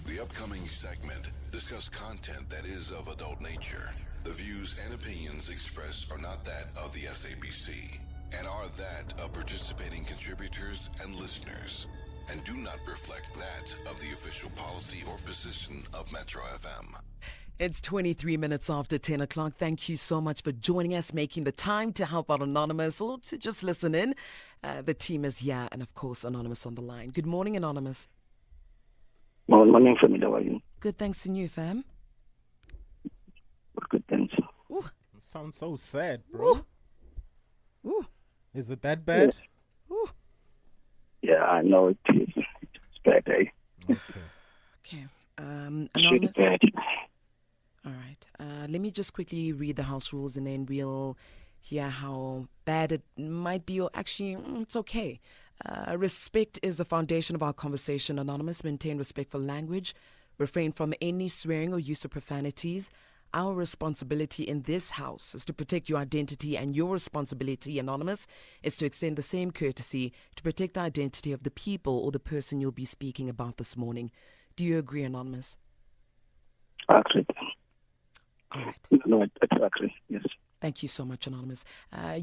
The upcoming segment discuss content that is of adult nature. The views and opinions expressed are not that of the SABC and are that of participating contributors and listeners, and do not reflect that of the official policy or position of Metro FM. It's 23 minutes after 10 o'clock. Thank you so much for joining us, making the time to help out Anonymous or to just listen in. The team is here, and of course, Anonymous on the line. Good morning, Anonymous. Morning, family. How are you? Good, thanks to you, fam. Good, thanks. Ooh. Sounds so sad, bro. Ooh. Ooh. Is it that bad? Ooh. Yeah, I know it is. It's bad, eh? Okay. It's really Anonymous. bad. All right. Let me just quickly read the house rules, and then we'll hear how bad it might be, or actually, it's okay. Respect is the foundation of our conversation. Anonymous, maintain respectful language. Refrain from any swearing or use of profanities. Our responsibility in this house is to protect your identity, and your responsibility, Anonymous, is to extend the same courtesy to protect the identity of the people or the person you'll be speaking about this morning. Do you agree, Anonymous? Actually. All right. No, exactly, yes. Thank you so much, Anonymous.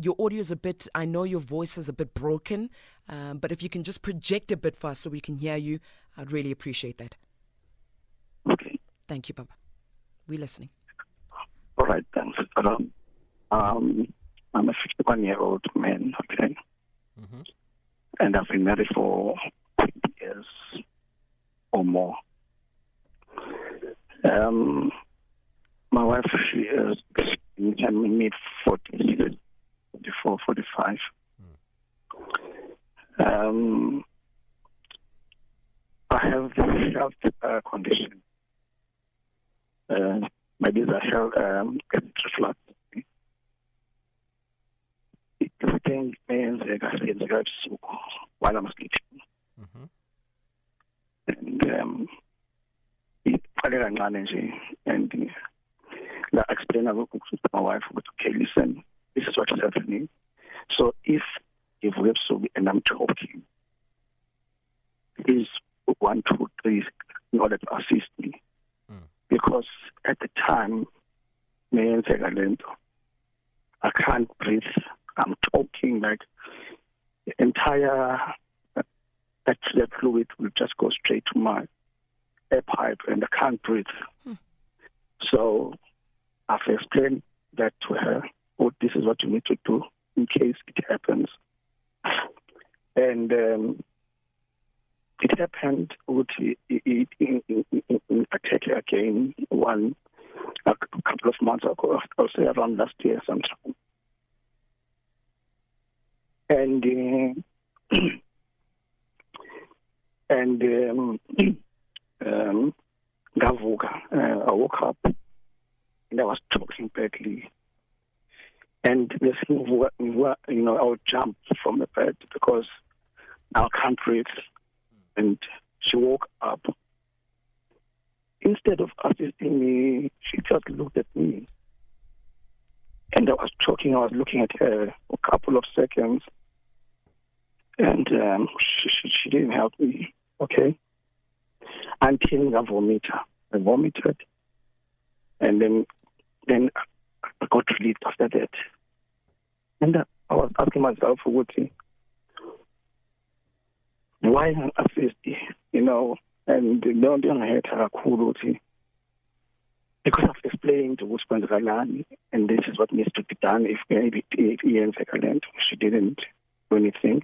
Your audio is I know your voice is a bit broken, but if you can just project a bit for us so we can hear you, I'd really appreciate that. Okay. Thank you, Papa. We're listening. All right, thanks. I'm a 51-year-old man, okay? Mm-hmm. And I've been married for 20 years or more. My wife, she is in her mid-40s, 44, 45. I have this health condition. Maybe the health reflux. This thing means while I'm sleeping. Mm-hmm. And and I explain to my wife, okay, listen, this is what is happening. So if we have so and I'm talking, please 1, 2, 3 in order to assist me. Because at the time, I can't breathe. I'm talking like the entire that fluid will just go straight to my air pipe and I can't breathe. So I've explained that to her. Oh, this is what you need to do in case it happens. And it happened with attack again a couple of months ago, I'll say around last year sometime. And I woke up and I was talking badly. And this thing, I would jump from the bed because now I can't breathe. And she woke up. Instead of assisting me, she just looked at me. And I was looking at her for a couple of seconds. And she didn't help me, okay? Until I vomited. And then I got relieved after that. And I was asking myself, why not assist, and don't hurt her cool, because I've explained to Galani, and this is what needs to be done if maybe Ian Second she didn't do anything.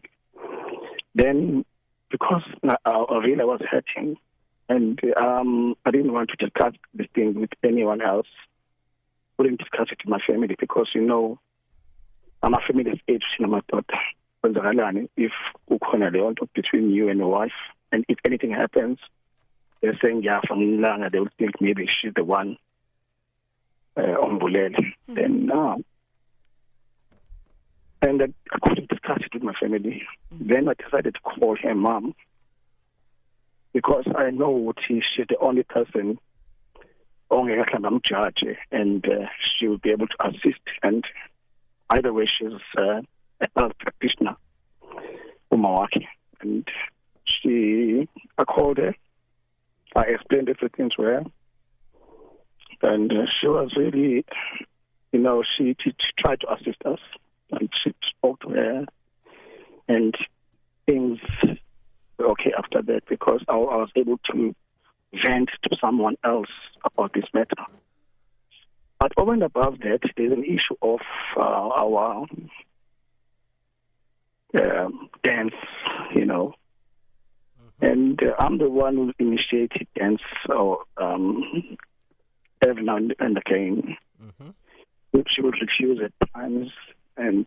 Then, because I really was hurting, and I didn't want to discuss this thing with anyone else. I wouldn't discuss it with my family because, I'm a family of 8, my daughter. If between you and your wife, and if anything happens, they're saying, yeah, from Langa, they would think maybe she's the one on Bulele. Then no. And I couldn't discuss it with my family. Then I decided to call her mom because I know she's the only person I'm judge, and she will be able to assist. And either way, she's a health practitioner, Umawaki. And I called her I explained everything to her, and she was really, she tried to assist us, and she spoke to her, and things were okay after that because I was able to vent to someone else about this matter. But over and above that, there's an issue of our dance, and I'm the one who initiated dance every now and again, which she would refuse at times, and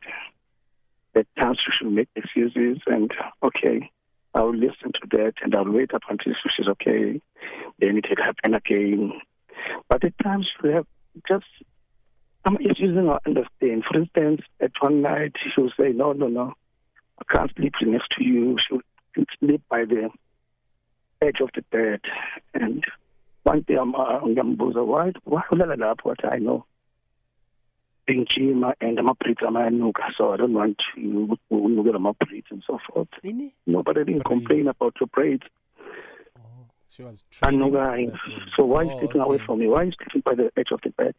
at times she should make excuses, and okay, I'll listen to that, and I'll wait up until she's okay, then it will happen again. But at times we have just some issues in our understanding. For instance, at one night she will say, no, I can't sleep next to you. She would sleep by the edge of the bed. And one day I'm why what I know. Being Jima and I'm a preacher, so I don't want to look at my braids and so forth. But I didn't complain about your braids. Oh, she was so why are you sleeping away from me? Why are you sleeping by the edge of the bed?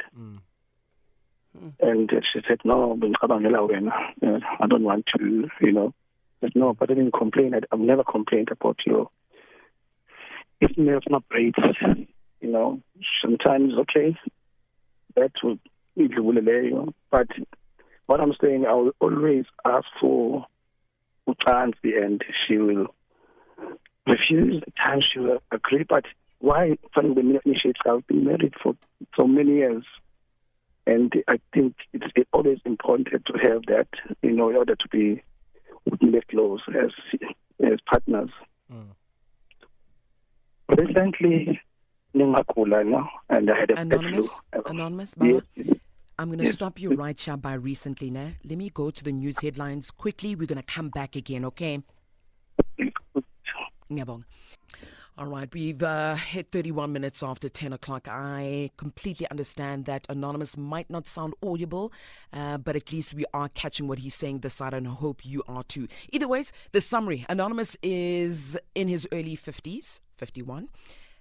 And she said, no, I don't want to, But no, but I didn't complain. I've never complained about your my braids, Sometimes, okay, that will but what I'm saying, I will always ask for Utanzi, and she will refuse. At times she will agree, but why? When I've been married for so many years, and I think it's always important to have that, in order to be close as partners. Recently, and I had a Anonymous, Baba. Yes. I'm going to stop you right here by recently now. Let me go to the news headlines quickly. We're going to come back again, okay? Ngiyabonga. All right, we've hit 31 minutes after 10 o'clock. I completely understand that Anonymous might not sound audible, but at least we are catching what he's saying this side, and I hope you are too. Either ways, the summary. Anonymous is in his early 50s, 51,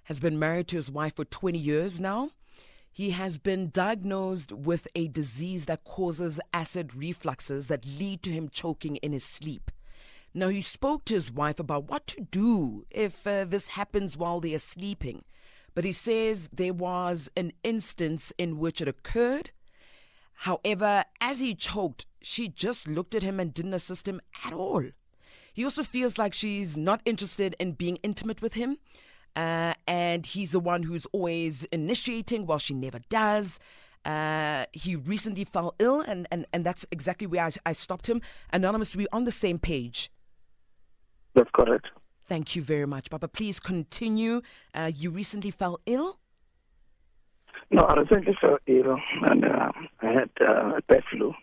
has been married to his wife for 20 years now. He has been diagnosed with a disease that causes acid refluxes that lead to him choking in his sleep. Now, he spoke to his wife about what to do if this happens while they are sleeping. But he says there was an instance in which it occurred. However, as he choked, she just looked at him and didn't assist him at all. He also feels like she's not interested in being intimate with him. And he's the one who's always initiating while she never does. He recently fell ill, and that's exactly where I stopped him. Anonymous, we're on the same page. That's correct. Thank you very much, Papa. Please continue. You recently fell ill? No, I recently fell ill, and I had a bad flu.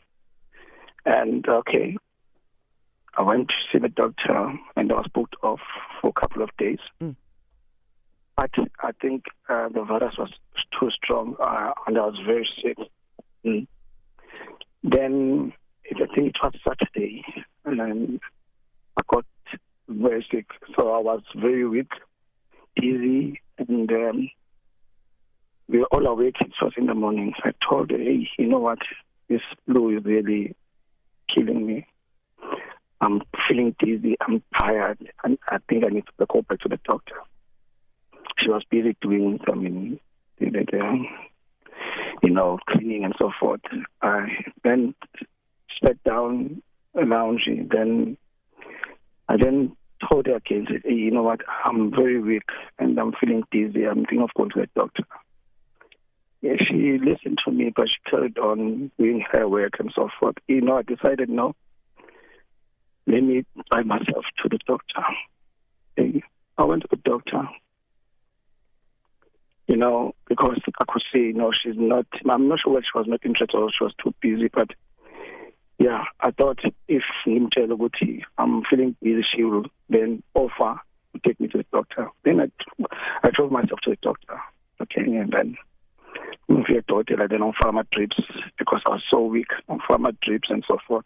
And, okay, I went to see the doctor, and I was booked off for a couple of days. But I think the virus was too strong, and I was very sick. Then, I think it was Saturday, and then I got very sick. So I was very weak, dizzy, and we were all awake. It was in the morning. I told her, hey, you know what? This flu is really killing me. I'm feeling dizzy. I'm tired. And I think I need to go back to the doctor. She was busy doing some, cleaning and so forth. I then sat down, lounging. Then I told her again, said, hey, you know what? I'm very weak and I'm feeling dizzy. I'm thinking of going to the doctor. Yeah, she listened to me, but she carried on doing her work and so forth. I decided, no, let me drive myself to the doctor. I went to the doctor. Because I could see, she's not, I'm not sure whether she was not interested or she was too busy, but yeah, I thought if I'm feeling busy, she will then offer to take me to the doctor. Then I drove myself to the doctor, okay, and then moved here to hotel, then on pharma drips because I was so weak, on pharma drips and so forth.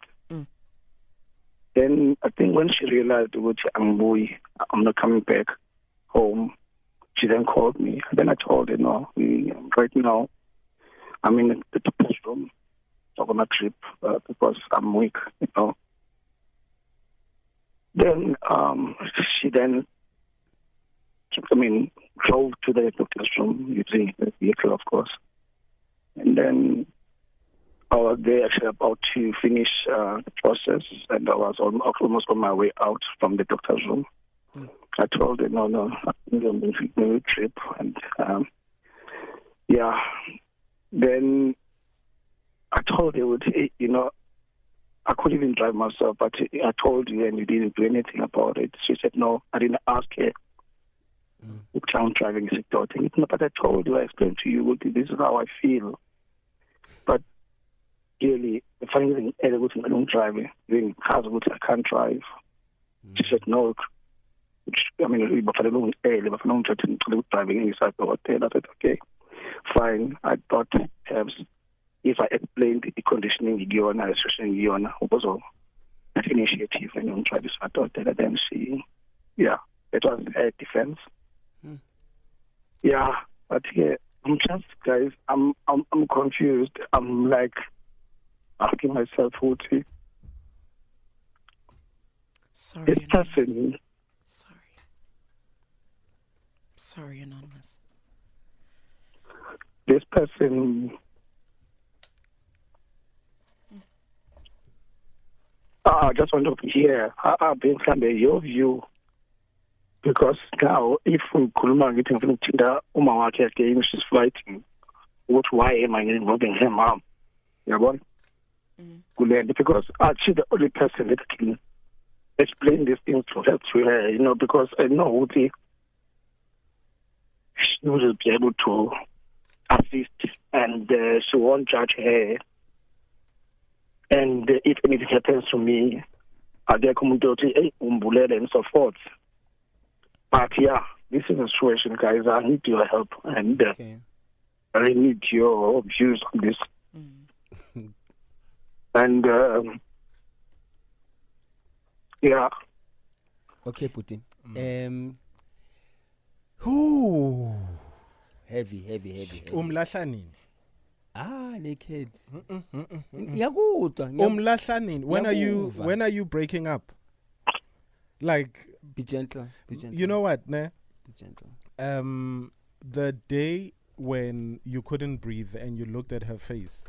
Then I think when she realized, I'm not coming back home, she then called me. And then I told her, no, right now I'm in the doctor's room on a trip because I'm weak, Then she then, drove to the doctor's room using the vehicle, of course. And then I was there actually about to finish the process, and I was almost on my way out from the doctor's room. I told her, no, I'm going to take a trip. And, then I told her, I couldn't even drive myself, but I told you and you didn't do anything about it. She said, no, I didn't ask her. Clown driving is a thing. But I told you, I explained to you, this is how I feel. But really, the funny thing is, I don't drive. Doing cars, I can't drive. She said, no. If I don't driving, I said, okay, fine. I thought perhaps if I explained the conditioning, it was all an initiative and don't try to start out there. Then she, it was a defense. Yeah, but I'm just, guys, I'm confused. I'm like asking myself, Sorry, this person. Sorry, Anonymous. This person. I just want to hear your view. Because now, if we couldn't again, she's fighting. Why am I involving her mom? Because she's the only person that can explain these things to her, because I know she will be able to assist and she won't judge her. And if anything happens to me, I get community and so forth. But this is a situation, guys. I need your help, and I need your views on this. And okay, Putin. Heavy. Umlahlanini. Naked. Ngiyakuzwa. Umlahlanini. When are you breaking up? Like, be gentle. You know what, ne? Be gentle. The day when you couldn't breathe and you looked at her face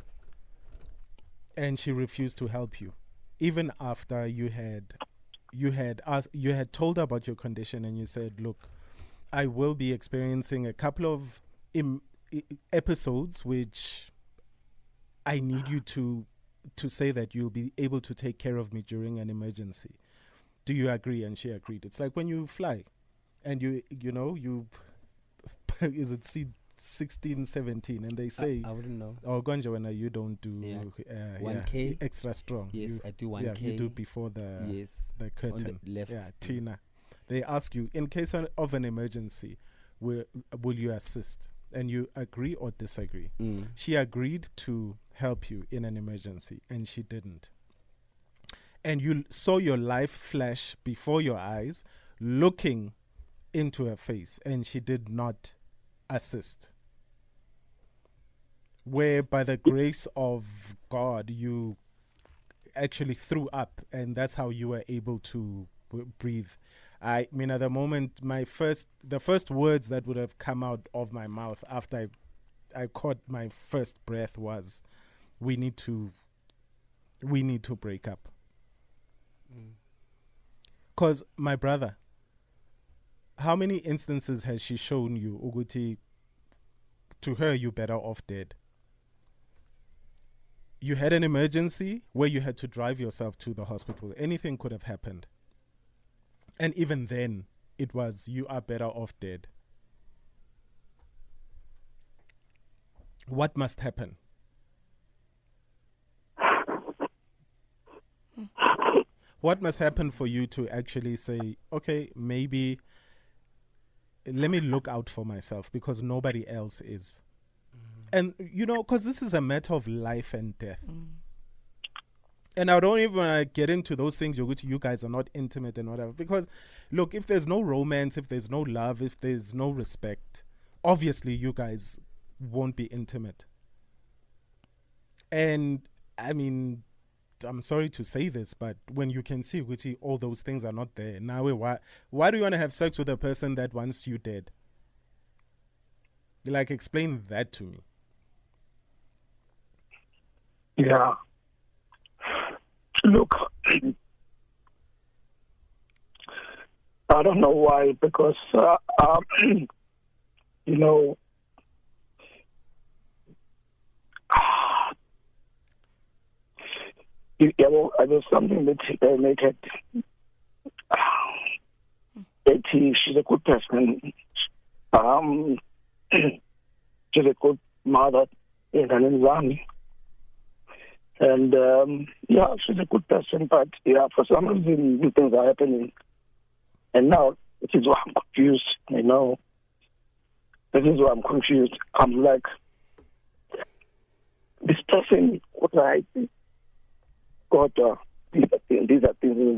and she refused to help you, even after you had told her about your condition and you said, look, I will be experiencing a couple of episodes which I need you to say that you'll be able to take care of me during an emergency. Do you agree? And she agreed. It's like when you fly and you is it C16, 17 and they say I wouldn't know. Oh, Gonja, when you don't do 1K extra strong. Yes, I do 1K. Yeah, you do before the curtain. On the left. Yeah, Tina. They ask you, in case of an emergency, will you assist? And you agree or disagree? She agreed to help you in an emergency and she didn't. And you saw your life flash before your eyes, looking into her face, and she did not assist. Where by the grace of God, you actually threw up, and that's how you were able to breathe. I mean, at the moment, the first words that would have come out of my mouth after I caught my first breath was, we need to break up. Because my brother, how many instances has she shown you, Uguti, to her you better off dead? You had an emergency where you had to drive yourself to the hospital. Anything could have happened. And even then, it was, you are better off dead. What must happen? What must happen for you to actually say, okay, maybe let me look out for myself because nobody else is. And, because this is a matter of life and death. And I don't even get into those things. You guys are not intimate and whatever. Because, look, if there's no romance, if there's no love, if there's no respect, obviously you guys won't be intimate. And I mean, I'm sorry to say this, but when you can see all those things are not there, now why do you want to have sex with a person that wants you dead? Like, explain that to me. Yeah. Look, I don't know why, because, you know, there's something that make it, she's a good person. She's a good mother in Zami. And, yeah, she's a good person, but, yeah, for some reason, things are happening. And now, this is why I'm confused, you know. This is why I'm confused. I'm like, this person, what I got, these are things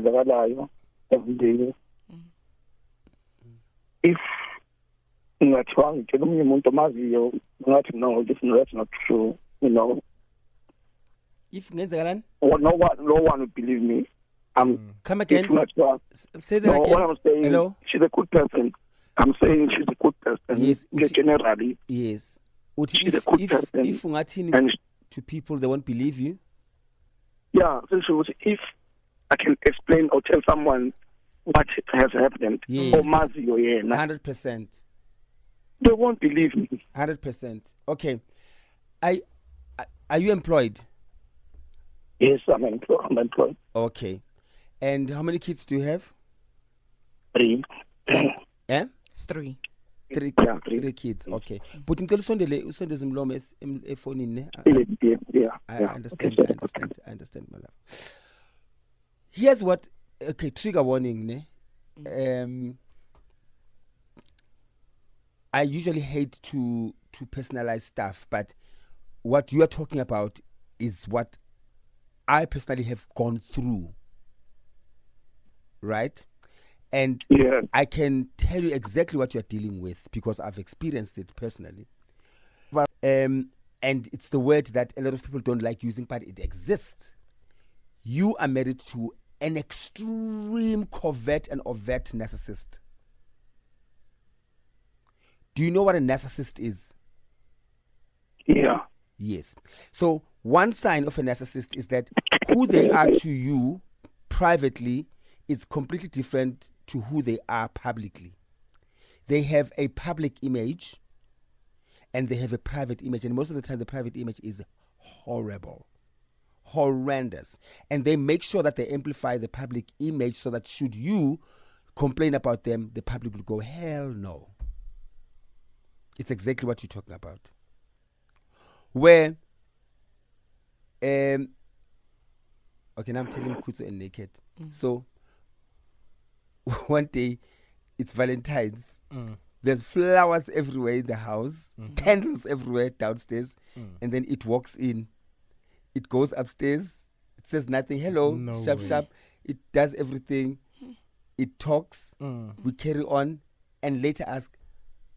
that I like every day. If that's wrong, no, that's not true, you know. If no one would believe me. Come again. Say that no, again. What I'm saying, hello? She's a good person. I'm saying she's a good person. Yes. Generally. Yes. She's a good person. If ungathini to people, they won't believe you. Yeah. So if I can explain or tell someone what has happened, yes. or Mazio, 100%. They won't believe me. 100%. Okay. Are you employed? Yes, I'm employed. Okay. And how many kids do you have? 3. Eh? 3. 3 kids. Okay. But in usondeze umlomo efonini ne? Yeah. I understand, my love. Here's what, okay, trigger warning ne? I usually hate to personalize stuff, but what you are talking about is what I personally have gone through, right? And yeah. I can tell you exactly what you're dealing with because I've experienced it personally. But, and it's the word that a lot of people don't like using, but it exists. You are married to an extreme covert and overt narcissist. Do you know what a narcissist is? Yeah. Yes. So one sign of a narcissist is that who they are to you privately is completely different to who they are publicly. They have a public image and they have a private image, and most of the time the private image is horrible, horrendous, and they make sure that they amplify the public image so that should you complain about them, the public will go, hell no. It's exactly what you're talking about. Where okay, now I'm telling Kuzo and Naked. So one day it's Valentine's. There's flowers everywhere in the house, candles everywhere downstairs, and then it walks in. It goes upstairs. It says nothing. Hello, No sharp, way. sharp. It does everything. It talks. We carry on, and later ask,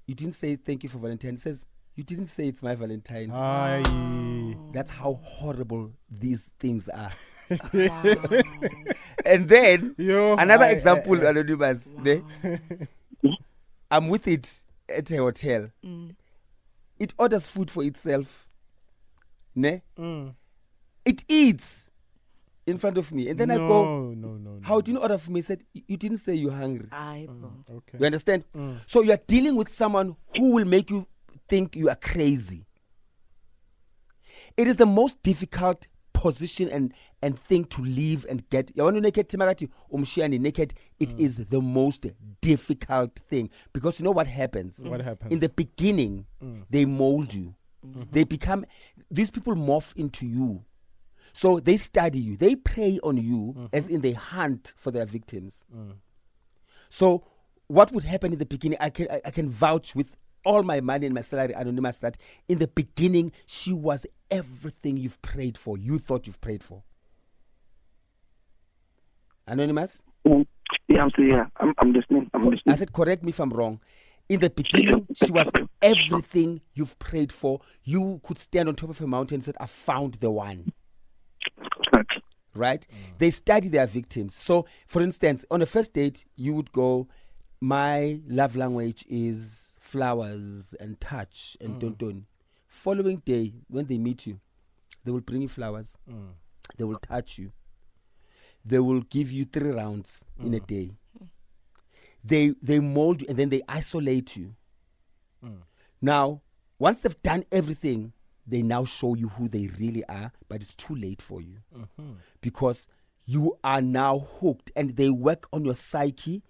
"You didn't say thank you for Valentine." It says, "You didn't say it's my Valentine." Aye. That's how horrible these things are. Wow. And then Yo, another example, Anonymous. Wow. I'm with it at a hotel. It orders food for itself. Ne? It eats in front of me. And then I go, No. how did you order for me? He said, you didn't say you're hungry. Okay. You understand? So you are dealing with someone who will make you think you are crazy. It is the most difficult position and thing to leave and get. Naked, it is the most difficult thing. Because you know what happens? What happens? In the beginning, they mold you. They become, these people morph into you. So they study you. They prey on you as in they hunt for their victims. So what would happen in the beginning, I can vouch with all my money and my salary, Anonymous, that in the beginning, she was everything you've prayed for, you thought you've prayed for. Anonymous? Yeah, I'm still here. I'm listening. I'm I listening. said, correct me if I'm wrong. In the beginning, she was everything you've prayed for. You could stand on top of a mountain and said, I found the one. Right? They study their victims. So, for instance, on a first date, you would go, my love language is flowers and touch and don. Following day, when they meet you, they will bring you flowers. They will touch you. They will give you 3 rounds in a day. They mold you and then they isolate you. Now, once they've done everything, they now show you who they really are, but it's too late for you. Because you are now hooked and they work on your psyche.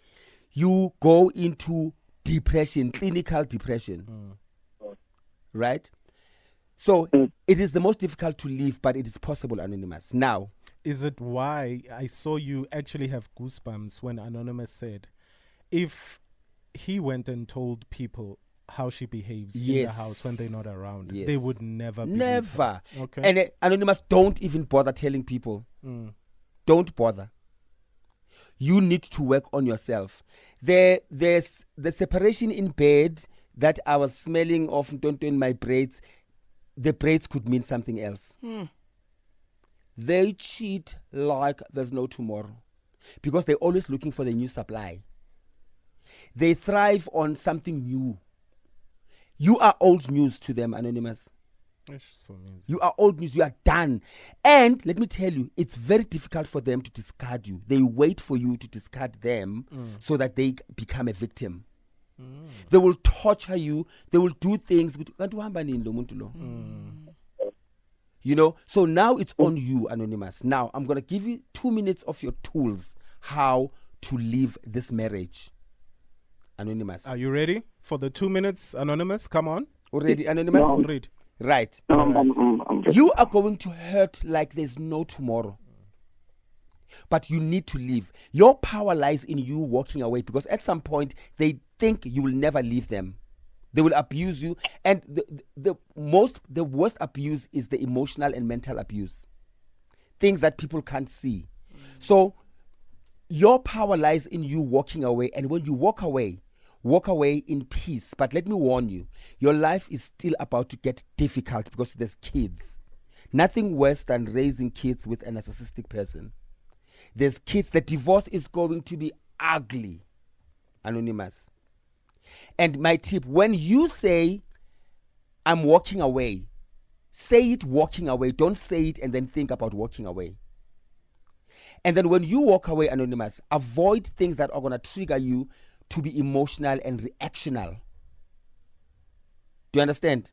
You go into depression, clinical depression. Right? So it is the most difficult to leave, but it is possible, Anonymous. Now, Is it why I saw you actually have goosebumps when Anonymous said, if he went and told people how she behaves in the Yes. house when they're not around, Yes. they would never believe never. her. Okay. And Anonymous, don't even bother telling people. Don't bother. You need to work on yourself. There's the separation in bed that I was smelling of in my braids. The braids could mean something else. They cheat like there's no tomorrow because they're always looking for the new supply. They thrive on something new. You are old news to them, Anonymous. It's so amazing. You are old news. You are done. And let me tell you, it's very difficult for them to discard you. They wait for you to discard them so that they become a victim. They will torture you. They will do things. You know, so now it's on you, Anonymous. Now, I'm going to give you 2 minutes of your tools how to leave this marriage. Anonymous. Are you ready for the 2 minutes, Anonymous? Come on. Already, Anonymous? No. Read. Right. I'm just, You are going to hurt like there's no tomorrow. But you need to leave. Your power lies in you walking away because at some point they think you will never leave them. They will abuse you. And the worst abuse is the emotional and mental abuse. Things that people can't see. So your power lies in you walking away. And when you walk away in peace. But let me warn you, your life is still about to get difficult because there's kids. Nothing worse than raising kids with a narcissistic person. There's kids. The divorce is going to be ugly. Anonymous. And my tip, when you say, I'm walking away, say it walking away. Don't say it and then think about walking away. And then when you walk away, Anonymous, avoid things that are going to trigger you to be emotional and reactional. Do you understand?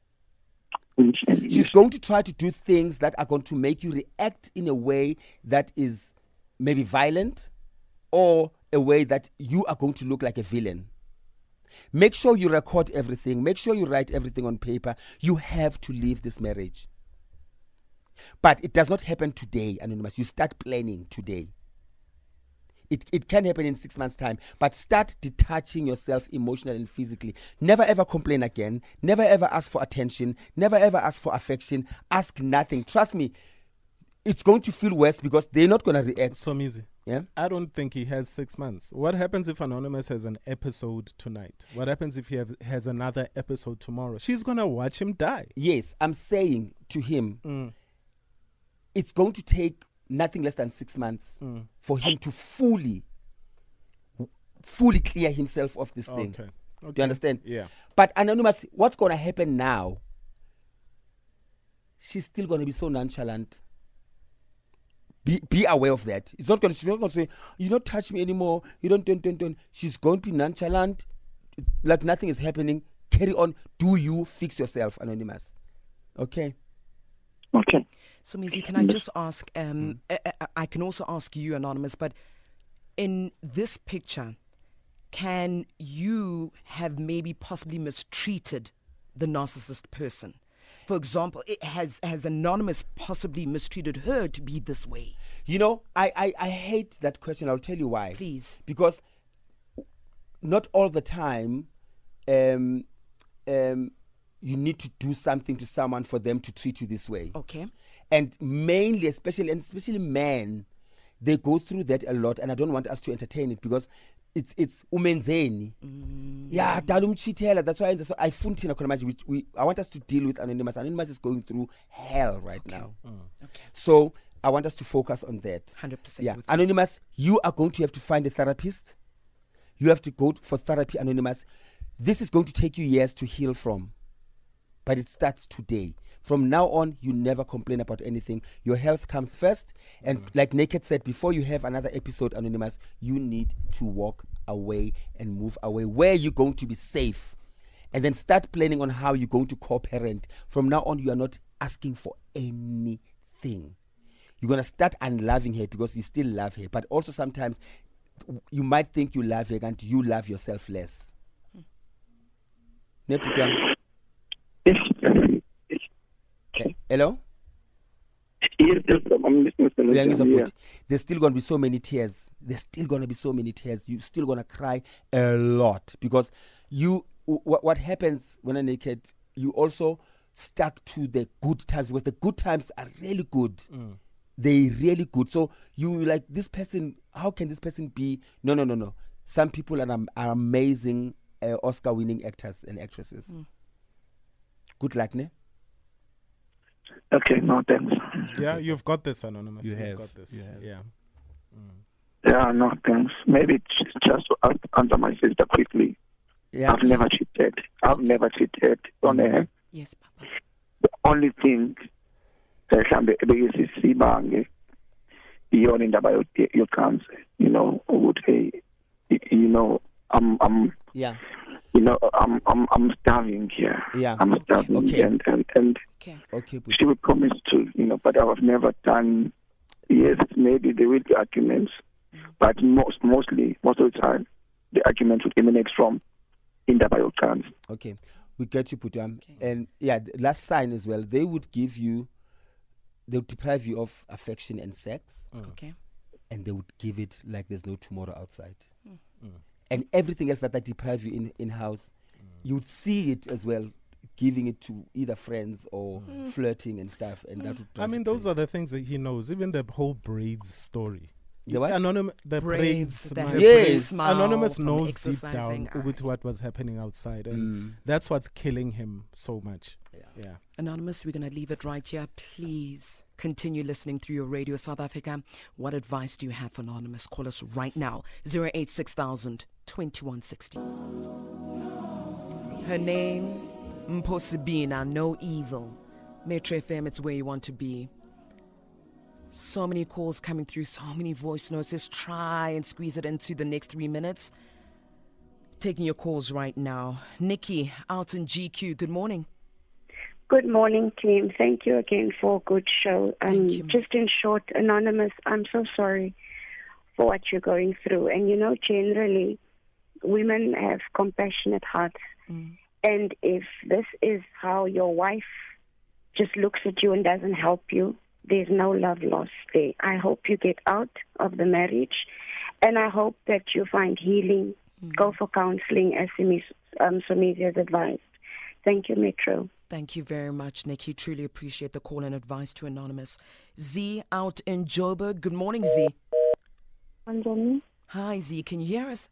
She's going to try to do things that are going to make you react in a way that is maybe violent or a way that you are going to look like a villain. Make sure you record everything. Make sure you write everything on paper. You have to leave this marriage. But it does not happen today, Anonymous. You start planning today. It can happen in 6 months' time, but start detaching yourself emotionally and physically. Never ever complain again. Never ever ask for attention. Never ever ask for affection. Ask nothing. Trust me, it's going to feel worse because they're not going to react. So easy. Yeah? I don't think he has 6 months. What happens if Anonymous has an episode tonight? What happens if he has another episode tomorrow? She's going to watch him die. Yes, I'm saying to him, it's going to take nothing less than 6 months for him to fully clear himself of this thing. Okay. Do you understand? Yeah. But Anonymous, what's going to happen now? She's still going to be so nonchalant. Be aware of that. She's not going to say, you don't touch me anymore. You don't. She's going to be nonchalant, like nothing is happening. Carry on. Do you fix yourself, Anonymous? Okay. okay. So, Mizi, can I just ask, I can also ask you, Anonymous, but in this picture, can you have maybe possibly mistreated the narcissist person? For example, has Anonymous possibly mistreated her to be this way? You know, I hate that question. I'll tell you why. Please. Because not all the time you need to do something to someone for them to treat you this way. Okay. And mainly, especially men, they go through that a lot, and I don't want us to entertain it because it's umenzeni. Yeah, dalumchitela. That's why I funtina konamaji. I want us to deal with Anonymous. Anonymous is going through hell right now. Okay. So I want us to focus on that. 100%. Yeah, Anonymous, you are going to have to find a therapist. You have to go for therapy, Anonymous. This is going to take you years to heal from, but it starts today. From now on, you never complain about anything. Your health comes first. And like Naked said, before you have another episode, Anonymous, you need to walk away and move away where you're going to be safe. And then start planning on how you're going to co-parent. From now on, you are not asking for anything. You're going to start unloving her because you still love her. But also sometimes you might think you love her and you love yourself less. Hello? Yes, I'm listening to Yeah. There's still going to be so many tears. There's still going to be so many tears. You're still going to cry a lot because what happens when you're naked, you also stuck to the good times because the good times are really good. They're really good. So you like this person, how can this person be? No. Some people are amazing Oscar-winning actors and actresses. Good luck, ne? Okay, no, thanks. Yeah, you've got this, Anonymous. You You've have. got this. You have. Yeah. Yeah, no, thanks. Maybe just to answer my sister quickly. Yeah. I've never cheated. On her. Yes, Papa. The only thing mhlawumbe ebekesibange iyona indaba yocancer, ukuthi I'm Yeah. I'm starving here. Yeah. I'm starving. Okay. And Okay. Okay, but she would promise to, but I've never done. Yes, maybe there will be arguments, but most of the time, the argument would emanate from indaba yocancer. okay. We get you, Putam. Okay. And yeah, the last sign as well, they would deprive you of affection and sex, Okay. and they would give it like there's no tomorrow outside. And everything else that they deprive you in house, you would see it as well, giving it to either friends or flirting and stuff. And that would I mean, those are the things that he knows. Even the whole braids story. The what? The braids. that my- her Yes. braids smile Anonymous from knows deep exercising. down with what was happening outside. And Mm. that's what's killing him so much. Yeah. Anonymous, we're going to leave it right here. Please continue listening through your radio, South Africa. What advice do you have for Anonymous? Call us right now, 086,000 2160. Her name, Mposibina, no evil. Metro FM, it's where you want to be. So many calls coming through, so many voice notes. Let's try and squeeze it into the next 3 minutes. Taking your calls right now. Nikki, out in GQ, good morning. Good morning, team. Thank you again for a good show. Thank you, ma'am. Just in short, Anonymous, I'm so sorry for what you're going through. And generally, women have compassionate hearts. And if this is how your wife just looks at you and doesn't help you, there's no love lost there. I hope you get out of the marriage, and I hope that you find healing. Go for counseling, as Somizi has advised. Thank you, Metro. Thank you very much, Nikki. Truly appreciate the call and advice to Anonymous. Z out in Joburg. Good morning, Z. Anjani? Hi, Z. Can you hear us?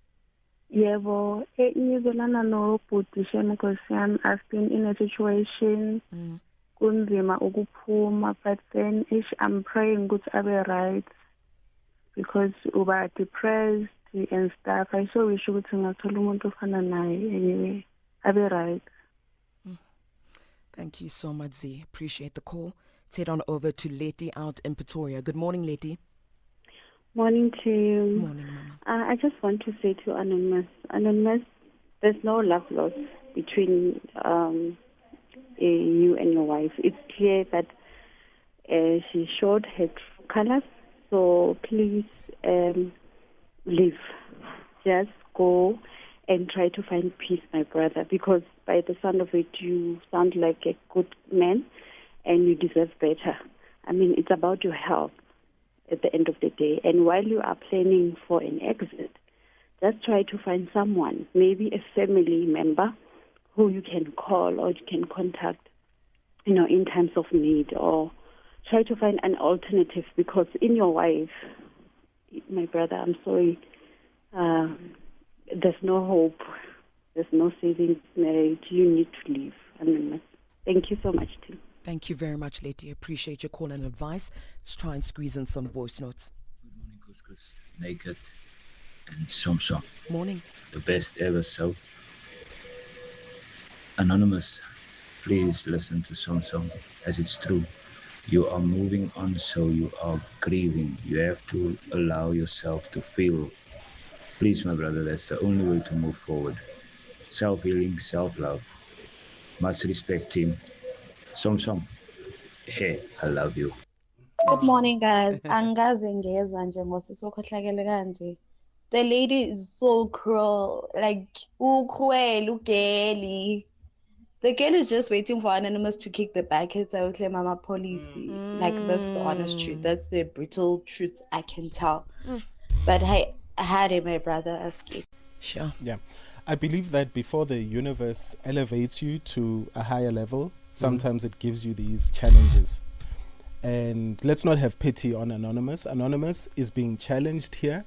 Yebo, ngizolana nobhuti Nkosi yami. I've been in a situation kunzima ukuphuma, but then I'm praying ukuthi abe right because uba depressed and stuff. I so wish ukuthi ngathola umuntu ofana naye anyway abe right. Thank you so much, Z. Appreciate the call. Let's head on over to Leti out in Pretoria. Good morning, Leti. Morning to you. Morning, Mama. I just want to say to Anonymous, there's no love lost between you and your wife. It's clear that she showed her true colors, so please leave. Just go and try to find peace, my brother, because by the sound of it, you sound like a good man and you deserve better. I mean, it's about your health at the end of the day. And while you are planning for an exit, just try to find someone, maybe a family member who you can call or you can contact, in times of need, or try to find an alternative, because in your wife, my brother, I'm sorry. There's no hope. There's no saving this marriage. You need to leave, Anonymous. Thank you so much, Tim. Thank you very much, Lady. Appreciate your call and advice. Let's try and squeeze in some voice notes. Good morning, Couscous, Naked, and Somsom. Morning. The best ever. So, Anonymous, please listen to Somsom, as it's true. You are moving on, so you are grieving. You have to allow yourself to feel. Please, my brother, that's the only way to move forward. Self-healing, self-love. Much respect, team. Somsom, hey, I love you. Good morning, guys. Angazi ngezwa nje ngosisokhohlakele kanje. The lady is so cruel. Like, ukhwele ugeli. The girl is just waiting for Anonymous to kick the buckets. I would claim mama policy. Like, that's the honest truth. That's the brutal truth I can tell. But hey, I had it, my brother, as case. Sure. Yeah. I believe that before the universe elevates you to a higher level, sometimes it gives you these challenges. And let's not have pity on Anonymous. Anonymous is being challenged here,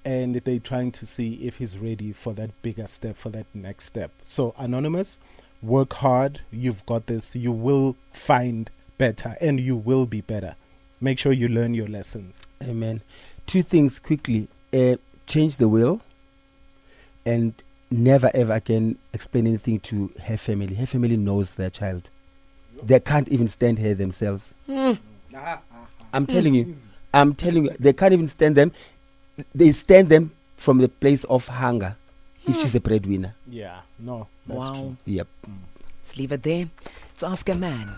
and they're trying to see if he's ready for that bigger step, for that next step. So, Anonymous, work hard. You've got this. You will find better, and you will be better. Make sure you learn your lessons. Amen. 2 things quickly. Change the will, and never ever again explain anything to her family. Her family knows their child. They can't even stand her themselves. I'm telling you, they can't even stand them. They stand them from the place of hunger if she's a breadwinner. Yeah, no, that's Wow. true. Yep. Let's leave it there. Let's ask a man.